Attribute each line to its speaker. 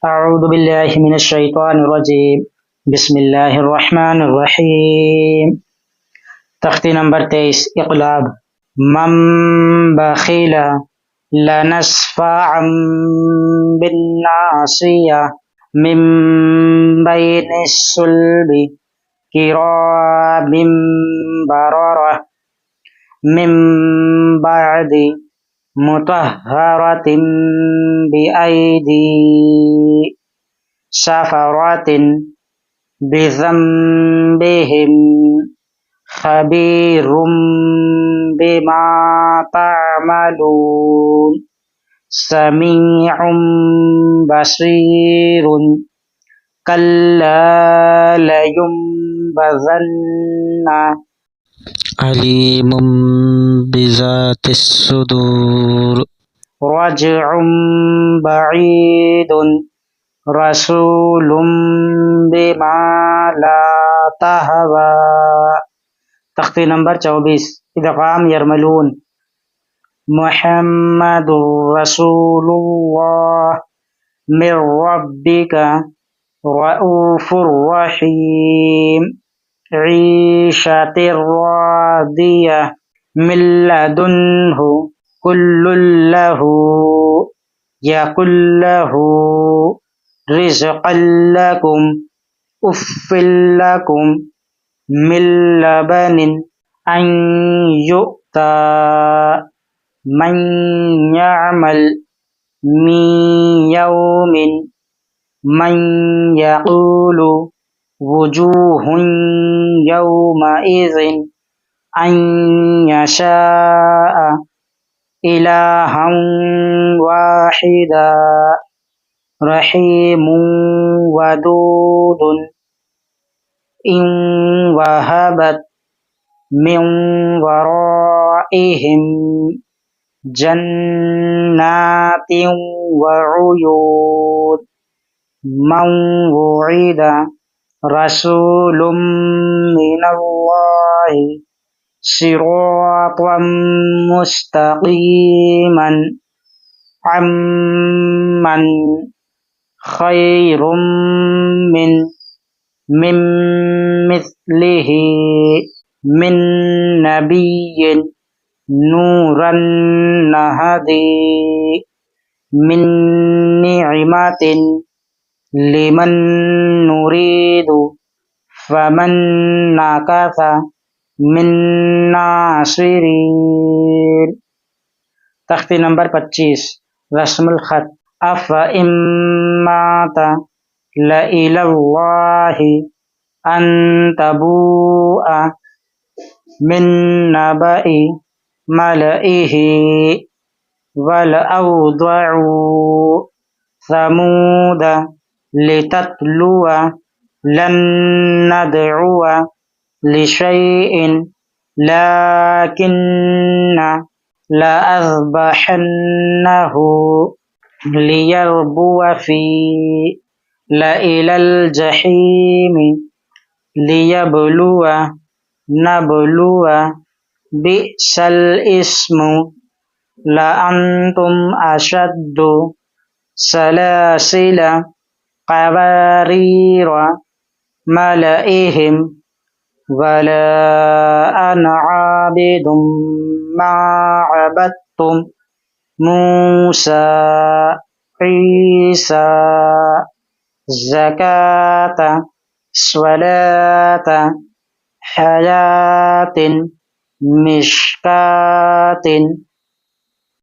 Speaker 1: अऊज़ु बिल्लाहि मिनश शैतानिर रजीम। बिस्मिल्लाहिर रहमानिर रहीम। तख्ती नंबर 23 इक़लाब। मम बखिला लनस्फ़अन बिन्नासिया मिन बैनिस सुल्बि किरामिन बररह मिन बअदि मुतहहरतिन बिअयदी सफ़रतिन बिज़म्बिहिम खबीरुम बिमा तअमलून समीउम बसीरुन कल्ला लयुंबज़न्ना
Speaker 2: अलीमुम बिज़ातिस सुदूर
Speaker 1: रज्उम बईदुन रसूलुम बिमा ला तहवा। तख्ती नंबर 24 इदगाम यरमलून। मुहम्मदुर रसूलुल्लाह मिर रब्बिका रऊफुर रहीम ईशतिर रादिया मिन लदुन्हु कुल्लुल्लहु यकुल्लहु रिज़क़न लकुम उफ़्फ़िल लकुम मिन लबनिन अन युअता मन यअमल मिन यौमिन मन यक़ूलु वुजूहुन यौमइज़िन अन यशाअ इलाहन वाहिदा रहीमुन वदूदुन इन वहबत मिन वराइहिम जन्नातिन वउयून मन वुइदा रसूलुम मिनल्लाहि सिरातन मुस्तक़ीमन अम्मन खैरुम मिन मिस्लिही मिन नबिय्यिन नूरन नहदी मिन निअमतिन लिमन नुरीदु फमन नकसा मिन नासिरीन। तख्ती नंबर 25 रस्मुल खत। अफ़ इम्माता लइलल्लाहि अन तबूअ मिन नबइ मलइही वल औज़अ समूद लितत्लुअ लन नदउअ लिशैइन लाकिन्ना लअज़बहन्नहु लियरबुअ फी लइलल जहीमी लियबलुअ नबलुअ बिअसल इस्मु लअन्तुम अशद्दु सलासिल क़वारीर मलइहिम वला अना आबिदुम मा अबद्तुम मूसा ईसा ज़काता स्वलाता हयातिन मिश्कातिन